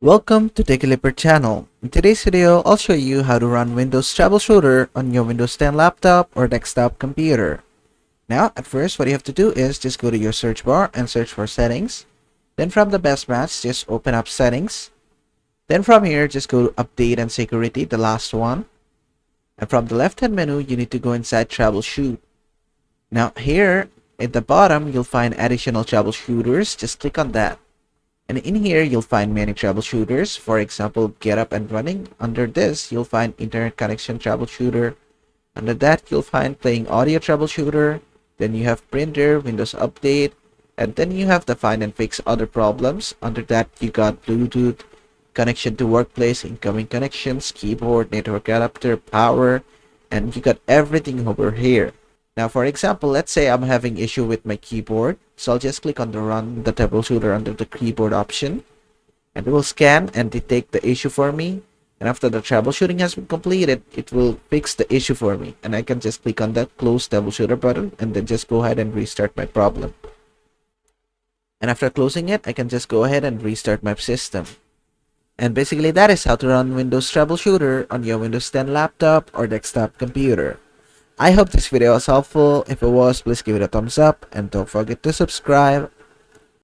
Welcome to TechLipper channel. In today's video, I'll show you how to run Windows Troubleshooter on your Windows 10 laptop or desktop computer. Now, at first, what you have to do is just go to your search bar and search for settings. Then from the best match, just open up settings. Then from here, just go to update and security, the last one. And from the left-hand menu, you need to go inside troubleshoot. Now here, at the bottom, you'll find additional troubleshooters. Just click on that. And in here, you'll find many troubleshooters. For example, get up and running. Under this, you'll find internet connection troubleshooter. Under that, you'll find playing audio troubleshooter. Then you have printer, Windows update. And then you have the find and fix other problems. Under that, you got Bluetooth, connection to workplace, incoming connections, keyboard, network adapter, power. And you got everything over here. Now, for example, let's say I'm having issue with my keyboard. So I'll just click on the run the troubleshooter under the keyboard option. And it will scan and detect the issue for me. And after the troubleshooting has been completed, it will fix the issue for me. And I can just click on that close troubleshooter button and then just go ahead and restart my problem. And after closing it, I can just go ahead and restart my system. And basically that is how to run Windows Troubleshooter on your Windows 10 laptop or desktop computer. I hope this video was helpful. If it was, please give it a thumbs up and don't forget to subscribe.